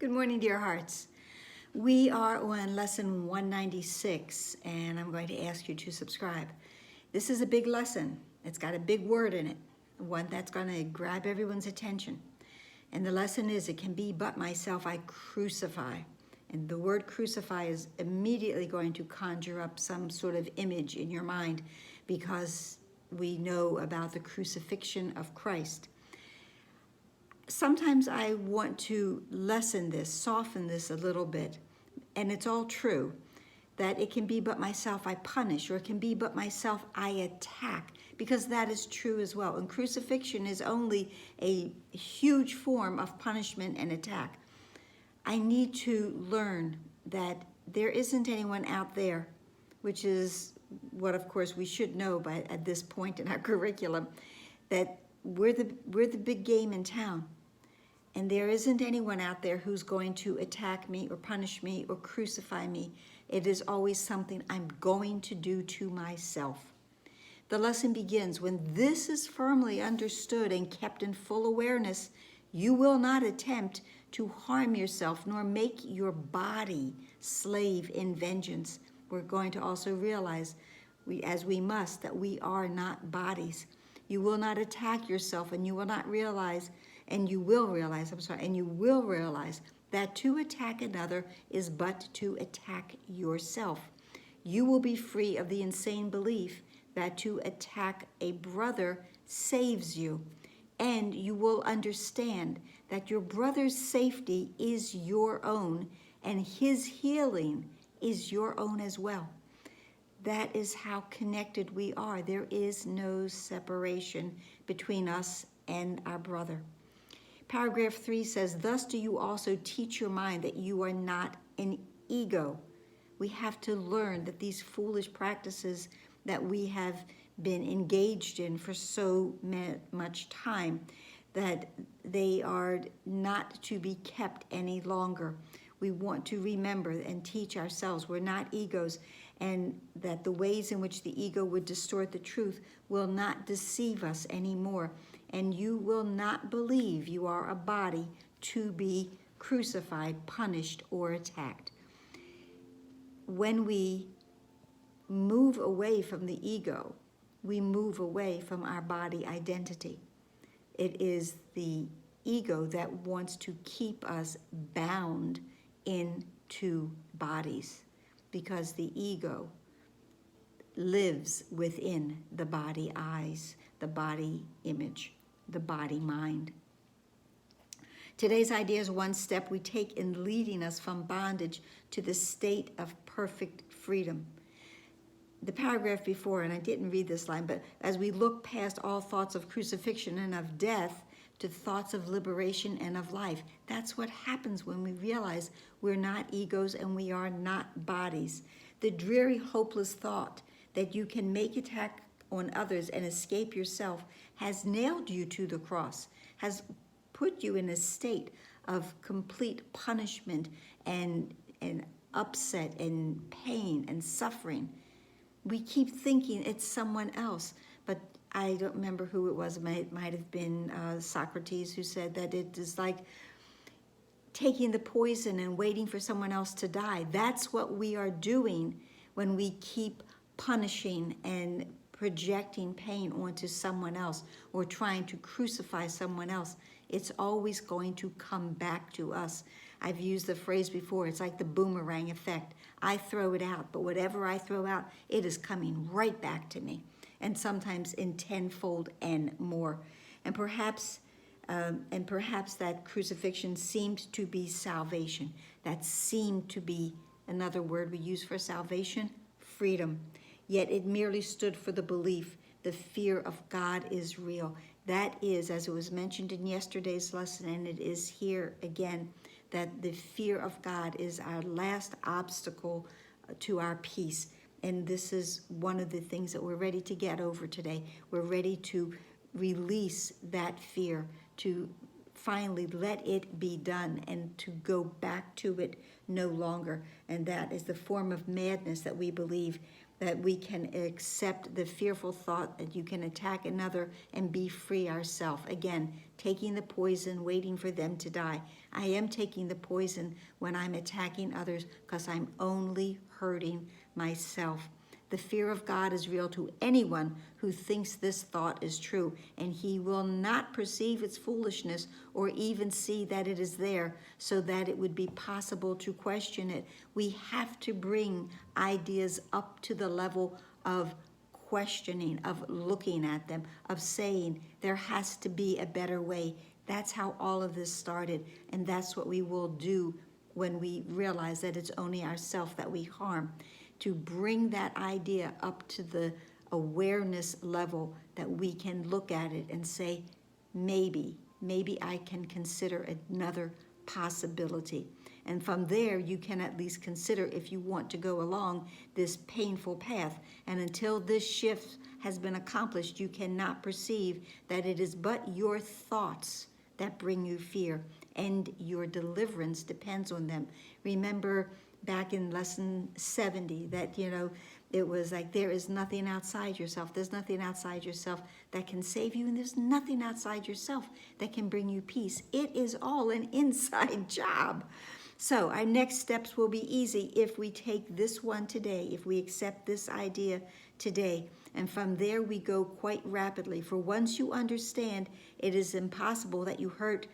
Good morning, dear hearts. We are on lesson 196, and I'm going to ask you to subscribe. This is a big lesson. It's got a big word in it, one that's going to grab everyone's attention. And the lesson is, it can be but myself I crucify. And the word crucify is immediately going to conjure up some sort of image in your mind because we know about the crucifixion of Christ. Sometimes I want to lessen this, soften this a little bit, and it's all true, that it can be but myself I punish, or it can be but myself I attack, because that is true as well. And crucifixion is only a huge form of punishment and attack. I need to learn that there isn't anyone out there, which is what of course we should know by at this point in our curriculum, that we're the big game in town. And there isn't anyone out there who's going to attack me or punish me or crucify me. It is always something I'm going to do to myself. The lesson begins, when this is firmly understood and kept in full awareness, you will not attempt to harm yourself nor make your body slave in vengeance. We're going to also realize, as we must, that we are not bodies. You will not attack yourself, and you will not realize, and you will realize that to attack another is but to attack yourself. You will be free of the insane belief that to attack a brother saves you, and you will understand that your brother's safety is your own, and his healing is your own as well. That is how connected we are. There is no separation between us and our brother. Paragraph 3 says, thus do you also teach your mind that you are not an ego. We have to learn that these foolish practices that we have been engaged in for so much time, that they are not to be kept any longer. We want to remember and teach ourselves we're not egos, and that the ways in which the ego would distort the truth will not deceive us anymore. And you will not believe you are a body to be crucified, punished, or attacked. When we move away from the ego, we move away from our body identity. It is the ego that wants to keep us bound into bodies, because the ego lives within the body eyes, the body image, the body mind. Today's idea is one step we take in leading us from bondage to the state of perfect freedom. The paragraph before, and I didn't read this line, but as we look past all thoughts of crucifixion and of death to thoughts of liberation and of life, that's what happens when we realize we're not egos and we are not bodies. The dreary, hopeless thought that you can make attack on others and escape yourself has nailed you to the cross, has put you in a state of complete punishment and upset and pain and suffering. We keep thinking it's someone else, but I don't remember who it was. It might have been Socrates who said that it is like taking the poison and waiting for someone else to die. That's what we are doing when we keep punishing and projecting pain onto someone else or trying to crucify someone else. It's always going to come back to us. I've used the phrase before, it's like the boomerang effect. I throw it out, but whatever I throw out, it is coming right back to me, and sometimes in tenfold and more. And perhaps that crucifixion seemed to be salvation. That seemed to be another word we use for salvation, freedom. Yet it merely stood for the belief, the fear of God is real. That is, as it was mentioned in yesterday's lesson, and it is here again, that the fear of God is our last obstacle to our peace. And this is one of the things that we're ready to get over today. We're ready to release that fear, to finally let it be done and to go back to it no longer. And that is the form of madness that we believe that we can accept the fearful thought that you can attack another and be free ourselves. Again, taking the poison, waiting for them to die. I am taking the poison when I'm attacking others because I'm only hurting myself. The fear of God is real to anyone who thinks this thought is true, and he will not perceive its foolishness or even see that it is there so that it would be possible to question it. We have to bring ideas up to the level of questioning, of looking at them, of saying there has to be a better way. That's how all of this started, and that's what we will do when we realize that it's only ourselves that we harm. To bring that idea up to the awareness level that we can look at it and say, maybe I can consider another possibility. And from there, you can at least consider if you want to go along this painful path. And until this shift has been accomplished, you cannot perceive that it is but your thoughts that bring you fear, and your deliverance depends on them. Remember back in lesson 70 that, it was like there is nothing outside yourself. There's nothing outside yourself that can save you, and there's nothing outside yourself that can bring you peace. It is all an inside job. So our next steps will be easy if we take this one today, if we accept this idea today. And from there we go quite rapidly. For once you understand it is impossible that you hurt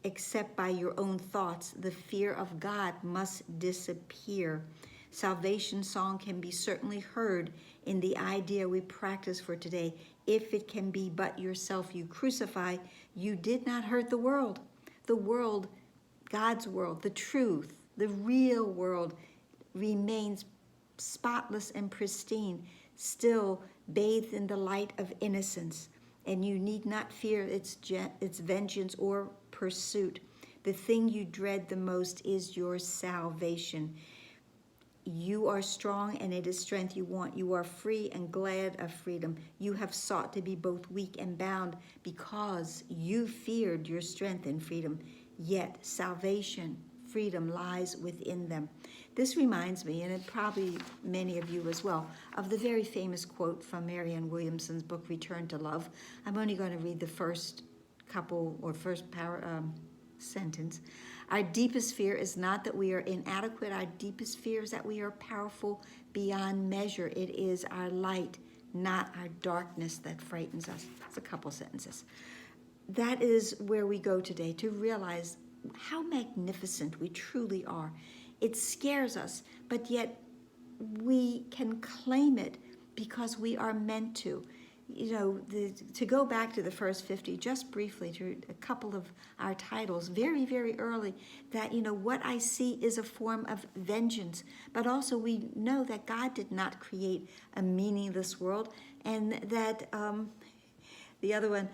except by your own thoughts, the fear of God must disappear. Salvation song can be certainly heard in the idea we practice for today. If it can be but yourself you crucify, you did not hurt the world. The world, God's world, the truth, the real world remains spotless and pristine, still bathed in the light of innocence. And you need not fear its vengeance or pursuit. The thing you dread the most is your salvation. You are strong, and it is strength you want. You are free and glad of freedom. You have sought to be both weak and bound because you feared your strength and freedom. Yet salvation, freedom lies within them. This reminds me, and it probably many of you as well, of the very famous quote from Marianne Williamson's book, Return to Love. I'm only going to read the first sentence. Our deepest fear is not that we are inadequate. Our deepest fear is that we are powerful beyond measure. It is our light, not our darkness, that frightens us. It's a couple sentences. That is where we go today, to realize how magnificent we truly are. It scares us, but yet we can claim it because we are meant to. To go back to the first 50, just briefly, to a couple of our titles, very, very early, that, what I see is a form of vengeance. But also we know that God did not create a meaningless world, and that the other one,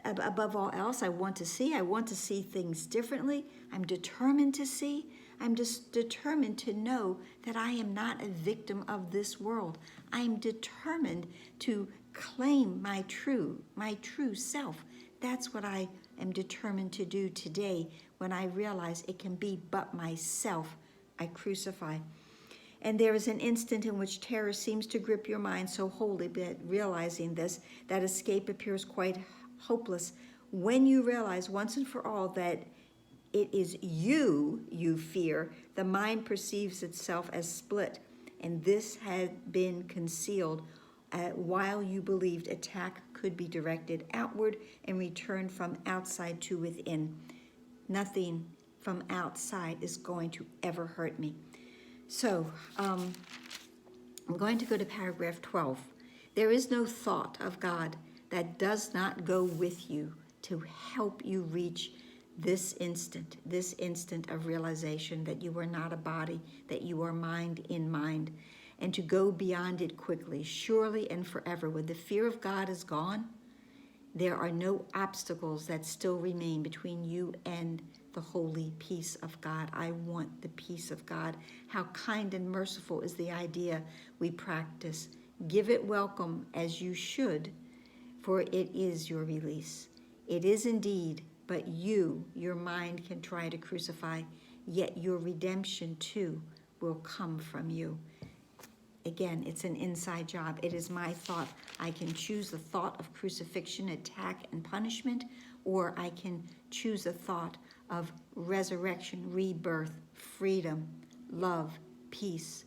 above all else, I want to see things differently. I'm determined to see. I'm just determined to know that I am not a victim of this world. I am determined to claim my true self. That's what I am determined to do today when I realize it can be but myself I crucify. And there is an instant in which terror seems to grip your mind so wholly that realizing this, that escape appears quite hopeless. When you realize once and for all that it is you fear, the mind perceives itself as split, and this had been concealed while you believed attack could be directed outward and returned from outside to within. Nothing from outside is going to ever hurt me. So I'm going to go to paragraph 12. There is no thought of God that does not go with you to help you reach this instant of realization that you are not a body, that you are mind in mind, and to go beyond it quickly, surely and forever. When the fear of God is gone, there are no obstacles that still remain between you and the holy peace of God. I want the peace of God. How kind and merciful is the idea we practice. Give it welcome as you should, for it is your release. It is indeed but your mind can try to crucify, yet your redemption too will come from you. Again, it's an inside job. It is my thought. I can choose the thought of crucifixion, attack, and punishment, or I can choose the thought of resurrection, rebirth, freedom, love, peace.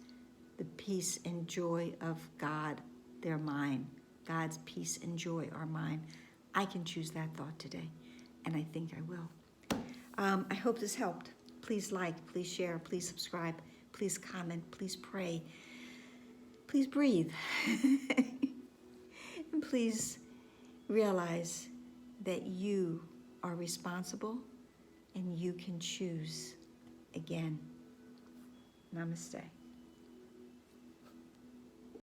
The peace and joy of God, they're mine. God's peace and joy are mine. I can choose that thought today, and I think I will. I hope this helped. Please like, please share, please subscribe, please comment, please pray. Please breathe. And please realize that you are responsible and you can choose again. Namaste.